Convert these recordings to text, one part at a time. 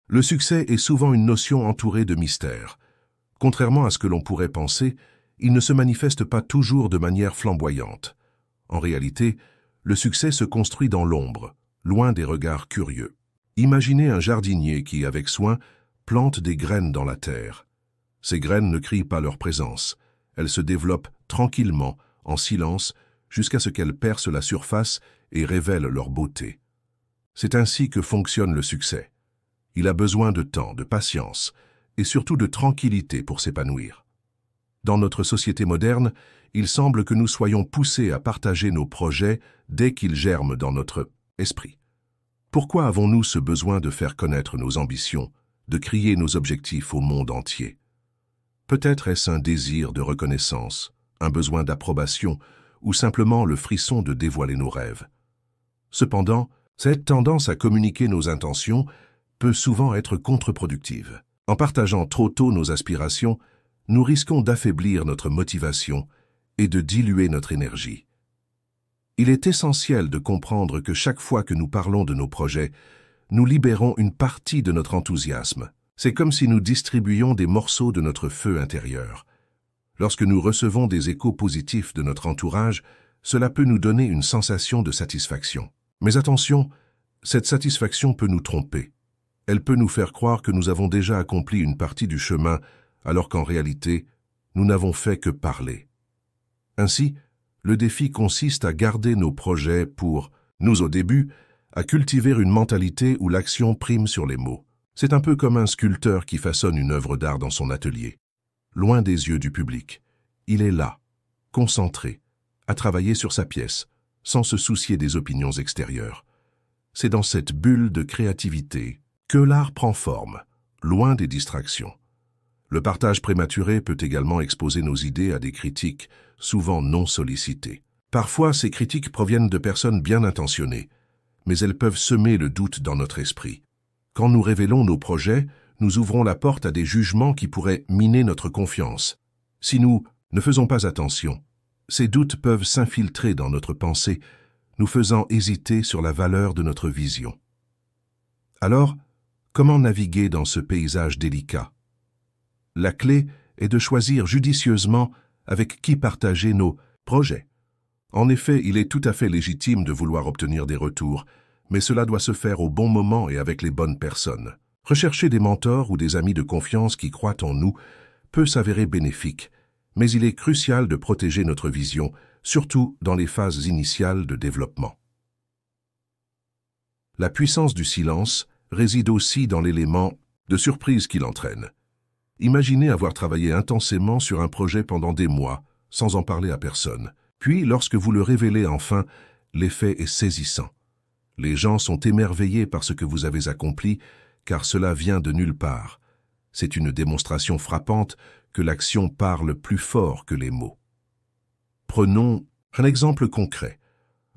Le succès est souvent une notion entourée de mystère. Contrairement à ce que l'on pourrait penser, il ne se manifeste pas toujours de manière flamboyante. En réalité, le succès se construit dans l'ombre, loin des regards curieux. Imaginez un jardinier qui, avec soin, plante des graines dans la terre. Ces graines ne crient pas leur présence. Elles se développent tranquillement, en silence, jusqu'à ce qu'elles percent la surface et révèlent leur beauté. C'est ainsi que fonctionne le succès. Il a besoin de temps, de patience et surtout de tranquillité pour s'épanouir. Dans notre société moderne, il semble que nous soyons poussés à partager nos projets dès qu'ils germent dans notre esprit. Pourquoi avons-nous ce besoin de faire connaître nos ambitions, de crier nos objectifs au monde entier? Peut-être est-ce un désir de reconnaissance, un besoin d'approbation ou simplement le frisson de dévoiler nos rêves. Cependant, cette tendance à communiquer nos intentions peut souvent être contre-productive. En partageant trop tôt nos aspirations, nous risquons d'affaiblir notre motivation et de diluer notre énergie. Il est essentiel de comprendre que chaque fois que nous parlons de nos projets, nous libérons une partie de notre enthousiasme. C'est comme si nous distribuions des morceaux de notre feu intérieur. Lorsque nous recevons des échos positifs de notre entourage, cela peut nous donner une sensation de satisfaction. Mais attention, cette satisfaction peut nous tromper. Elle peut nous faire croire que nous avons déjà accompli une partie du chemin, alors qu'en réalité, nous n'avons fait que parler. Ainsi, le défi consiste à garder nos projets pour, nous au début, à cultiver une mentalité où l'action prime sur les mots. C'est un peu comme un sculpteur qui façonne une œuvre d'art dans son atelier. Loin des yeux du public, il est là, concentré, à travailler sur sa pièce, sans se soucier des opinions extérieures. C'est dans cette bulle de créativité que l'art prend forme, loin des distractions. Le partage prématuré peut également exposer nos idées à des critiques, souvent non sollicitées. Parfois, ces critiques proviennent de personnes bien intentionnées, mais elles peuvent semer le doute dans notre esprit. Quand nous révélons nos projets, nous ouvrons la porte à des jugements qui pourraient miner notre confiance. Si nous ne faisons pas attention, ces doutes peuvent s'infiltrer dans notre pensée, nous faisant hésiter sur la valeur de notre vision. Alors, comment naviguer dans ce paysage délicat? La clé est de choisir judicieusement avec qui partager nos projets. En effet, il est tout à fait légitime de vouloir obtenir des retours, mais cela doit se faire au bon moment et avec les bonnes personnes. Rechercher des mentors ou des amis de confiance qui croient en nous peut s'avérer bénéfique, mais il est crucial de protéger notre vision, surtout dans les phases initiales de développement. La puissance du silence réside aussi dans l'élément de surprise qu'il entraîne. Imaginez avoir travaillé intensément sur un projet pendant des mois, sans en parler à personne. Puis, lorsque vous le révélez enfin, l'effet est saisissant. Les gens sont émerveillés par ce que vous avez accompli, car cela vient de nulle part. C'est une démonstration frappante que l'action parle plus fort que les mots. Prenons un exemple concret.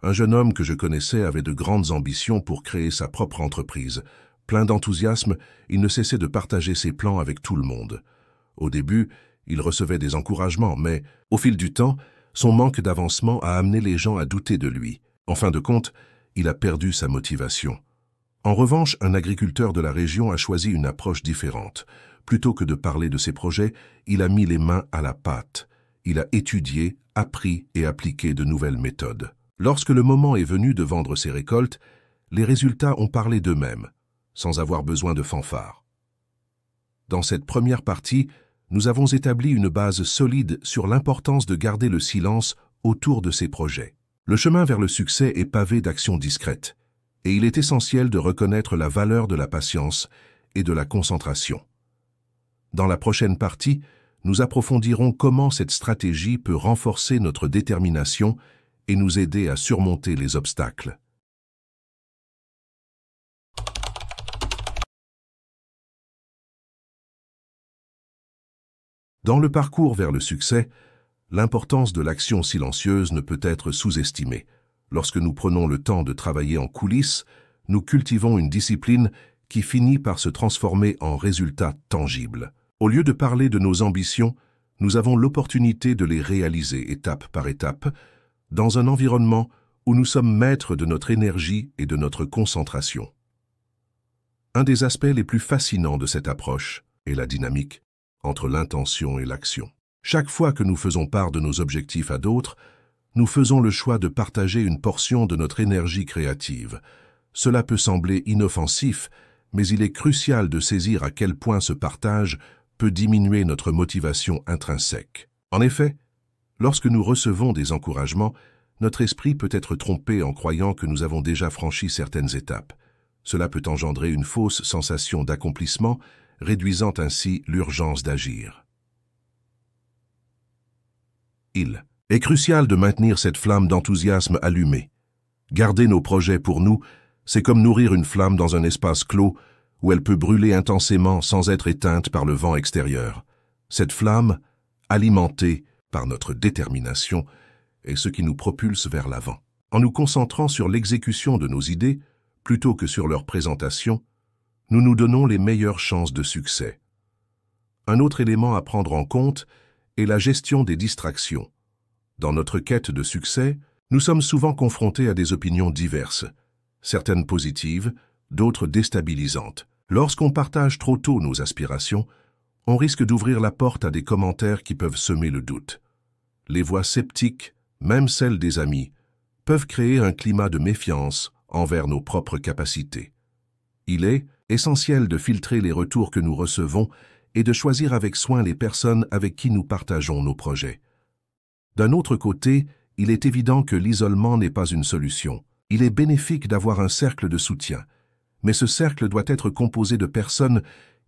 Un jeune homme que je connaissais avait de grandes ambitions pour créer sa propre entreprise. Plein d'enthousiasme, il ne cessait de partager ses plans avec tout le monde. Au début, il recevait des encouragements, mais, au fil du temps, son manque d'avancement a amené les gens à douter de lui. En fin de compte, il a perdu sa motivation. En revanche, un agriculteur de la région a choisi une approche différente. Plutôt que de parler de ses projets, il a mis les mains à la pâte. Il a étudié, appris et appliqué de nouvelles méthodes. Lorsque le moment est venu de vendre ses récoltes, les résultats ont parlé d'eux-mêmes, sans avoir besoin de fanfares. Dans cette première partie, nous avons établi une base solide sur l'importance de garder le silence autour de ses projets. Le chemin vers le succès est pavé d'actions discrètes, et il est essentiel de reconnaître la valeur de la patience et de la concentration. Dans la prochaine partie, nous approfondirons comment cette stratégie peut renforcer notre détermination et nous aider à surmonter les obstacles. Dans le parcours vers le succès, l'importance de l'action silencieuse ne peut être sous-estimée. Lorsque nous prenons le temps de travailler en coulisses, nous cultivons une discipline qui finit par se transformer en résultats tangibles. Au lieu de parler de nos ambitions, nous avons l'opportunité de les réaliser étape par étape, dans un environnement où nous sommes maîtres de notre énergie et de notre concentration. Un des aspects les plus fascinants de cette approche est la dynamique entre l'intention et l'action. Chaque fois que nous faisons part de nos objectifs à d'autres, nous faisons le choix de partager une portion de notre énergie créative. Cela peut sembler inoffensif, mais il est crucial de saisir à quel point ce partage peut diminuer notre motivation intrinsèque. En effet, lorsque nous recevons des encouragements, notre esprit peut être trompé en croyant que nous avons déjà franchi certaines étapes. Cela peut engendrer une fausse sensation d'accomplissement, réduisant ainsi l'urgence d'agir. Il est crucial de maintenir cette flamme d'enthousiasme allumée. Garder nos projets pour nous, c'est comme nourrir une flamme dans un espace clos où elle peut brûler intensément sans être éteinte par le vent extérieur. Cette flamme, alimentée par notre détermination, est ce qui nous propulse vers l'avant. En nous concentrant sur l'exécution de nos idées, plutôt que sur leur présentation, nous nous donnons les meilleures chances de succès. Un autre élément à prendre en compte est la gestion des distractions. Dans notre quête de succès, nous sommes souvent confrontés à des opinions diverses, certaines positives, d'autres déstabilisantes. Lorsqu'on partage trop tôt nos aspirations, on risque d'ouvrir la porte à des commentaires qui peuvent semer le doute. Les voix sceptiques, même celles des amis, peuvent créer un climat de méfiance envers nos propres capacités. Il est essentiel de filtrer les retours que nous recevons et de choisir avec soin les personnes avec qui nous partageons nos projets. D'un autre côté, il est évident que l'isolement n'est pas une solution. Il est bénéfique d'avoir un cercle de soutien, mais ce cercle doit être composé de personnes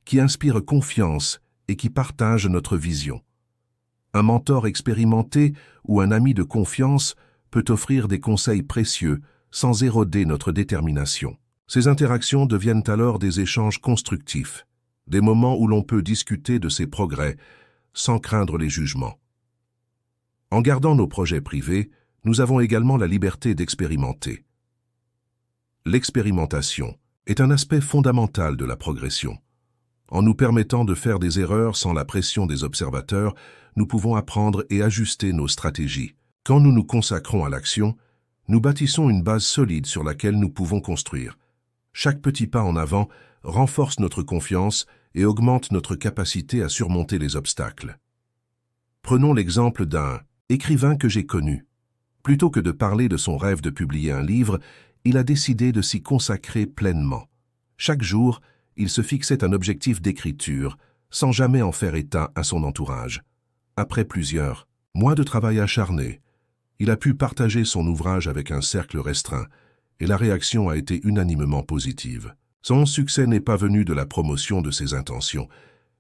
qui inspirent confiance et qui partagent notre vision. Un mentor expérimenté ou un ami de confiance peut offrir des conseils précieux sans éroder notre détermination. Ces interactions deviennent alors des échanges constructifs, des moments où l'on peut discuter de ses progrès sans craindre les jugements. En gardant nos projets privés, nous avons également la liberté d'expérimenter. L'expérimentation est un aspect fondamental de la progression. En nous permettant de faire des erreurs sans la pression des observateurs, nous pouvons apprendre et ajuster nos stratégies. Quand nous nous consacrons à l'action, nous bâtissons une base solide sur laquelle nous pouvons construire. Chaque petit pas en avant renforce notre confiance et augmente notre capacité à surmonter les obstacles. Prenons l'exemple d'un écrivain que j'ai connu. Plutôt que de parler de son rêve de publier un livre, il a décidé de s'y consacrer pleinement. Chaque jour, il se fixait un objectif d'écriture, sans jamais en faire état à son entourage. Après plusieurs mois de travail acharné, il a pu partager son ouvrage avec un cercle restreint, et la réaction a été unanimement positive. Son succès n'est pas venu de la promotion de ses intentions,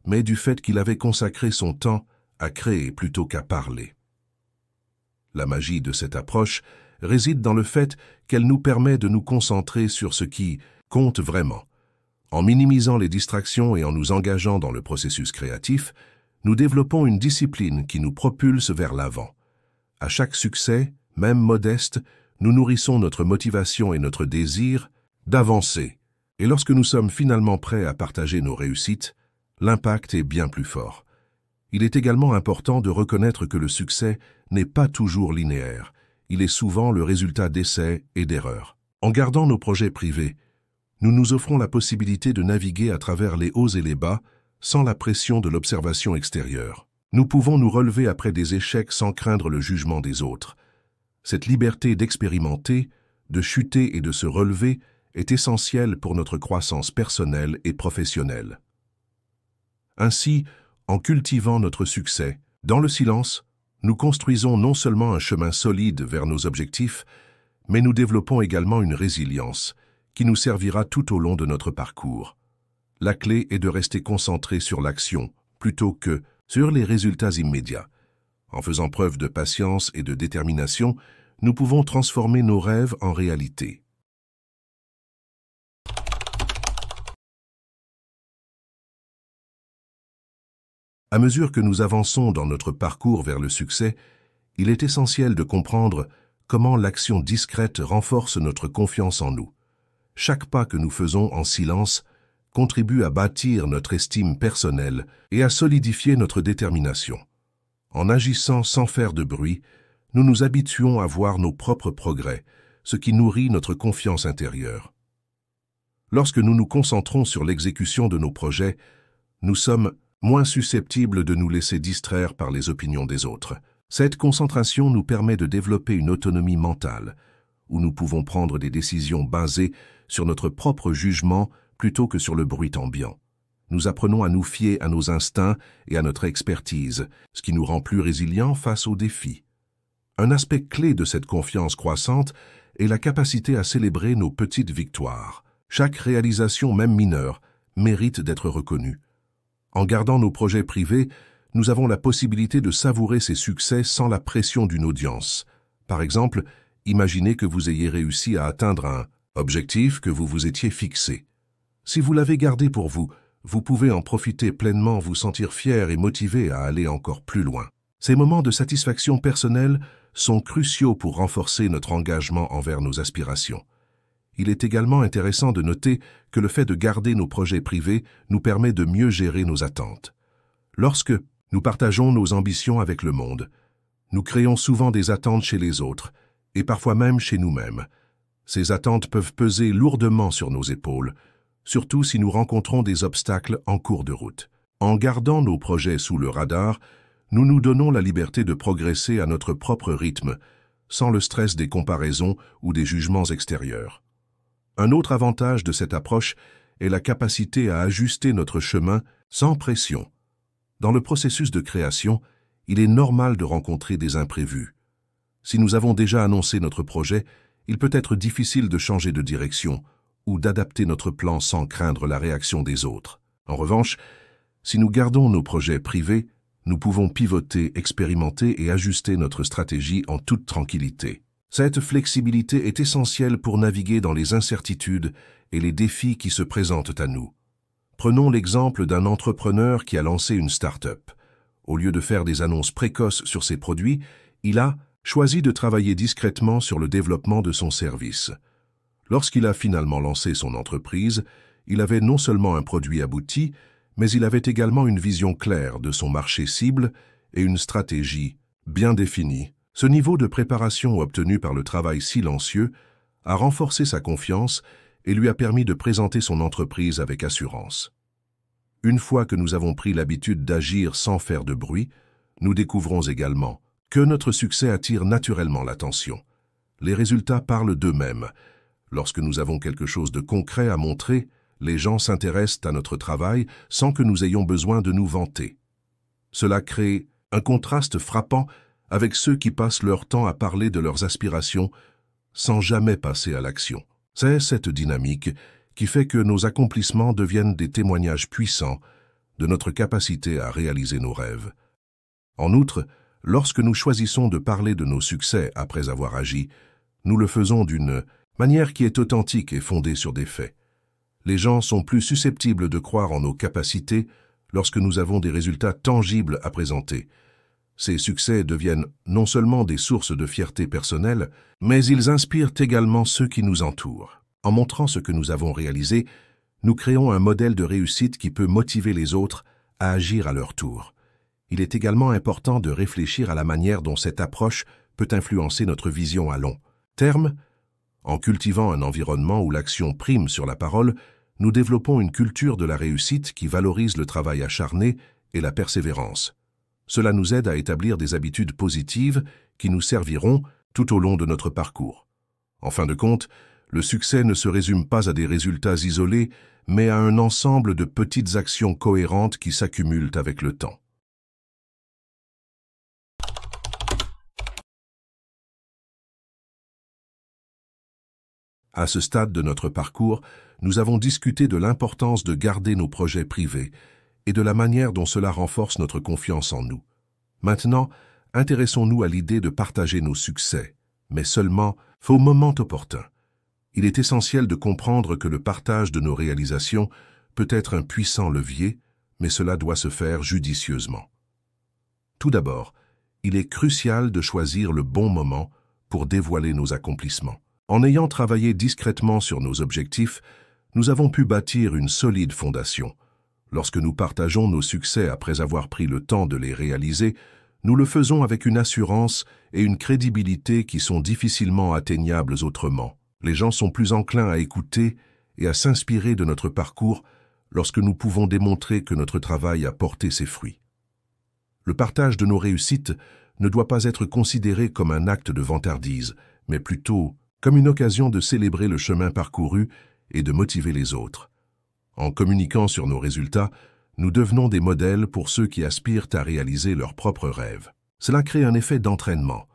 mais du fait qu'il avait consacré son temps à créer plutôt qu'à parler. La magie de cette approche réside dans le fait qu'elle nous permet de nous concentrer sur ce qui compte vraiment. En minimisant les distractions et en nous engageant dans le processus créatif, nous développons une discipline qui nous propulse vers l'avant. À chaque succès, même modeste, nous nourrissons notre motivation et notre désir d'avancer. Et lorsque nous sommes finalement prêts à partager nos réussites, l'impact est bien plus fort. Il est également important de reconnaître que le succès n'est pas toujours linéaire. Il est souvent le résultat d'essais et d'erreurs. En gardant nos projets privés, nous nous offrons la possibilité de naviguer à travers les hauts et les bas sans la pression de l'observation extérieure. Nous pouvons nous relever après des échecs sans craindre le jugement des autres. Cette liberté d'expérimenter, de chuter et de se relever est essentielle pour notre croissance personnelle et professionnelle. Ainsi, en cultivant notre succès, dans le silence, nous construisons non seulement un chemin solide vers nos objectifs, mais nous développons également une résilience qui nous servira tout au long de notre parcours. La clé est de rester concentré sur l'action plutôt que sur les résultats immédiats. En faisant preuve de patience et de détermination, nous pouvons transformer nos rêves en réalité. À mesure que nous avançons dans notre parcours vers le succès, il est essentiel de comprendre comment l'action discrète renforce notre confiance en nous. Chaque pas que nous faisons en silence contribue à bâtir notre estime personnelle et à solidifier notre détermination. En agissant sans faire de bruit, nous nous habituons à voir nos propres progrès, ce qui nourrit notre confiance intérieure. Lorsque nous nous concentrons sur l'exécution de nos projets, nous sommes moins susceptibles de nous laisser distraire par les opinions des autres. Cette concentration nous permet de développer une autonomie mentale, où nous pouvons prendre des décisions basées sur notre propre jugement plutôt que sur le bruit ambiant. Nous apprenons à nous fier à nos instincts et à notre expertise, ce qui nous rend plus résilients face aux défis. Un aspect clé de cette confiance croissante est la capacité à célébrer nos petites victoires. Chaque réalisation, même mineure, mérite d'être reconnue. En gardant nos projets privés, nous avons la possibilité de savourer ces succès sans la pression d'une audience. Par exemple, imaginez que vous ayez réussi à atteindre un objectif que vous vous étiez fixé. Si vous l'avez gardé pour vous, vous pouvez en profiter pleinement, vous sentir fier et motivé à aller encore plus loin. Ces moments de satisfaction personnelle sont cruciaux pour renforcer notre engagement envers nos aspirations. Il est également intéressant de noter que le fait de garder nos projets privés nous permet de mieux gérer nos attentes. Lorsque nous partageons nos ambitions avec le monde, nous créons souvent des attentes chez les autres, et parfois même chez nous-mêmes. Ces attentes peuvent peser lourdement sur nos épaules, surtout si nous rencontrons des obstacles en cours de route. En gardant nos projets sous le radar, nous nous donnons la liberté de progresser à notre propre rythme, sans le stress des comparaisons ou des jugements extérieurs. Un autre avantage de cette approche est la capacité à ajuster notre chemin sans pression. Dans le processus de création, il est normal de rencontrer des imprévus. Si nous avons déjà annoncé notre projet, il peut être difficile de changer de direction ou d'adapter notre plan sans craindre la réaction des autres. En revanche, si nous gardons nos projets privés, nous pouvons pivoter, expérimenter et ajuster notre stratégie en toute tranquillité. Cette flexibilité est essentielle pour naviguer dans les incertitudes et les défis qui se présentent à nous. Prenons l'exemple d'un entrepreneur qui a lancé une start-up. Au lieu de faire des annonces précoces sur ses produits, il a choisi de travailler discrètement sur le développement de son service. Lorsqu'il a finalement lancé son entreprise, il avait non seulement un produit abouti, mais il avait également une vision claire de son marché cible et une stratégie bien définie. Ce niveau de préparation obtenu par le travail silencieux a renforcé sa confiance et lui a permis de présenter son entreprise avec assurance. Une fois que nous avons pris l'habitude d'agir sans faire de bruit, nous découvrons également que notre succès attire naturellement l'attention. Les résultats parlent d'eux-mêmes. Lorsque nous avons quelque chose de concret à montrer, les gens s'intéressent à notre travail sans que nous ayons besoin de nous vanter. Cela crée un contraste frappant avec ceux qui passent leur temps à parler de leurs aspirations sans jamais passer à l'action. C'est cette dynamique qui fait que nos accomplissements deviennent des témoignages puissants de notre capacité à réaliser nos rêves. En outre, lorsque nous choisissons de parler de nos succès après avoir agi, nous le faisons d'une manière qui est authentique et fondée sur des faits. Les gens sont plus susceptibles de croire en nos capacités lorsque nous avons des résultats tangibles à présenter. Ces succès deviennent non seulement des sources de fierté personnelle, mais ils inspirent également ceux qui nous entourent. En montrant ce que nous avons réalisé, nous créons un modèle de réussite qui peut motiver les autres à agir à leur tour. Il est également important de réfléchir à la manière dont cette approche peut influencer notre vision à long terme. En cultivant un environnement où l'action prime sur la parole, nous développons une culture de la réussite qui valorise le travail acharné et la persévérance. Cela nous aide à établir des habitudes positives qui nous serviront tout au long de notre parcours. En fin de compte, le succès ne se résume pas à des résultats isolés, mais à un ensemble de petites actions cohérentes qui s'accumulent avec le temps. À ce stade de notre parcours, nous avons discuté de l'importance de garder nos projets privés et de la manière dont cela renforce notre confiance en nous. Maintenant, intéressons-nous à l'idée de partager nos succès, mais seulement au moment opportun. Il est essentiel de comprendre que le partage de nos réalisations peut être un puissant levier, mais cela doit se faire judicieusement. Tout d'abord, il est crucial de choisir le bon moment pour dévoiler nos accomplissements. En ayant travaillé discrètement sur nos objectifs, nous avons pu bâtir une solide fondation. Lorsque nous partageons nos succès après avoir pris le temps de les réaliser, nous le faisons avec une assurance et une crédibilité qui sont difficilement atteignables autrement. Les gens sont plus enclins à écouter et à s'inspirer de notre parcours lorsque nous pouvons démontrer que notre travail a porté ses fruits. Le partage de nos réussites ne doit pas être considéré comme un acte de vantardise, mais plutôt comme une occasion de célébrer le chemin parcouru et de motiver les autres. En communiquant sur nos résultats, nous devenons des modèles pour ceux qui aspirent à réaliser leurs propres rêves. Cela crée un effet d'entraînement.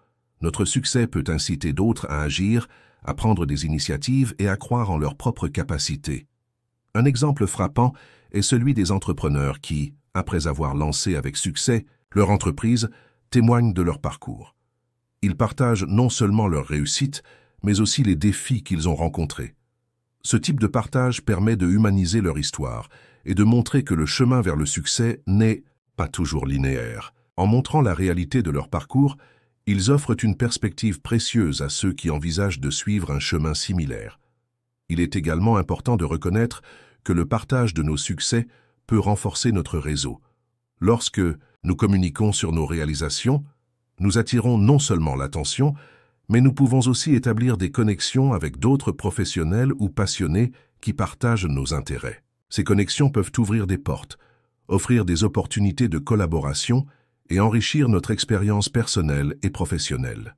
Notre succès peut inciter d'autres à agir, à prendre des initiatives et à croire en leurs propres capacités. Un exemple frappant est celui des entrepreneurs qui, après avoir lancé avec succès leur entreprise, témoignent de leur parcours. Ils partagent non seulement leurs réussites, mais aussi les défis qu'ils ont rencontrés. Ce type de partage permet de humaniser leur histoire et de montrer que le chemin vers le succès n'est pas toujours linéaire. En montrant la réalité de leur parcours, ils offrent une perspective précieuse à ceux qui envisagent de suivre un chemin similaire. Il est également important de reconnaître que le partage de nos succès peut renforcer notre réseau. Lorsque nous communiquons sur nos réalisations, nous attirons non seulement l'attention, mais nous pouvons aussi établir des connexions avec d'autres professionnels ou passionnés qui partagent nos intérêts. Ces connexions peuvent ouvrir des portes, offrir des opportunités de collaboration et enrichir notre expérience personnelle et professionnelle.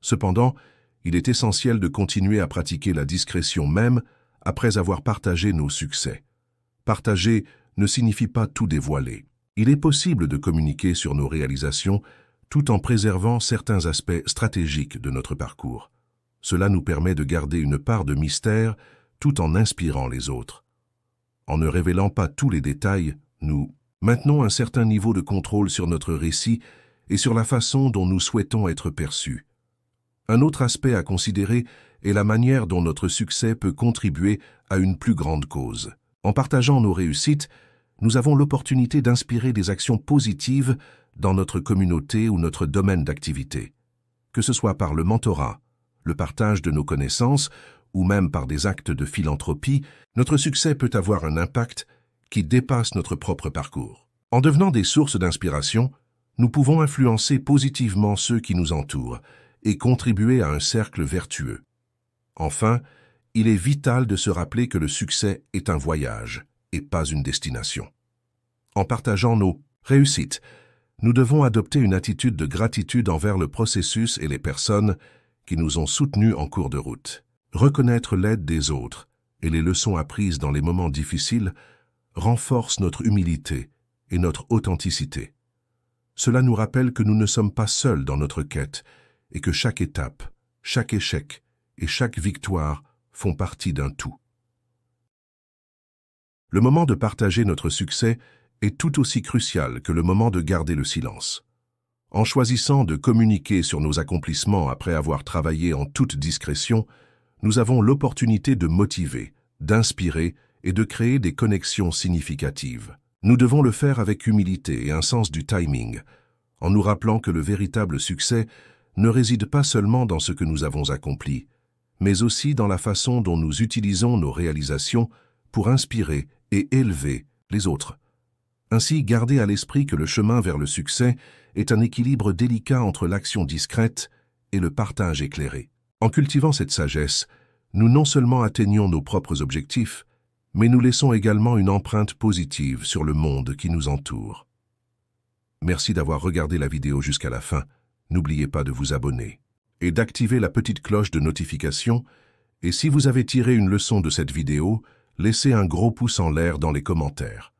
Cependant, il est essentiel de continuer à pratiquer la discrétion même après avoir partagé nos succès. Partager ne signifie pas tout dévoiler. Il est possible de communiquer sur nos réalisations tout en préservant certains aspects stratégiques de notre parcours. Cela nous permet de garder une part de mystère tout en inspirant les autres. En ne révélant pas tous les détails, nous maintenons un certain niveau de contrôle sur notre récit et sur la façon dont nous souhaitons être perçus. Un autre aspect à considérer est la manière dont notre succès peut contribuer à une plus grande cause. En partageant nos réussites, nous avons l'opportunité d'inspirer des actions positives dans notre communauté ou notre domaine d'activité. Que ce soit par le mentorat, le partage de nos connaissances ou même par des actes de philanthropie, notre succès peut avoir un impact qui dépasse notre propre parcours. En devenant des sources d'inspiration, nous pouvons influencer positivement ceux qui nous entourent et contribuer à un cercle vertueux. Enfin, il est vital de se rappeler que le succès est un voyage et pas une destination. En partageant nos réussites, nous devons adopter une attitude de gratitude envers le processus et les personnes qui nous ont soutenus en cours de route. Reconnaître l'aide des autres et les leçons apprises dans les moments difficiles renforce notre humilité et notre authenticité. Cela nous rappelle que nous ne sommes pas seuls dans notre quête et que chaque étape, chaque échec et chaque victoire font partie d'un tout. Le moment de partager notre succès est tout aussi crucial que le moment de garder le silence. En choisissant de communiquer sur nos accomplissements après avoir travaillé en toute discrétion, nous avons l'opportunité de motiver, d'inspirer et de créer des connexions significatives. Nous devons le faire avec humilité et un sens du timing, en nous rappelant que le véritable succès ne réside pas seulement dans ce que nous avons accompli, mais aussi dans la façon dont nous utilisons nos réalisations pour inspirer et élever les autres. Ainsi, gardez à l'esprit que le chemin vers le succès est un équilibre délicat entre l'action discrète et le partage éclairé. En cultivant cette sagesse, nous non seulement atteignons nos propres objectifs, mais nous laissons également une empreinte positive sur le monde qui nous entoure. Merci d'avoir regardé la vidéo jusqu'à la fin. N'oubliez pas de vous abonner et d'activer la petite cloche de notification. Et si vous avez tiré une leçon de cette vidéo, laissez un gros pouce en l'air dans les commentaires.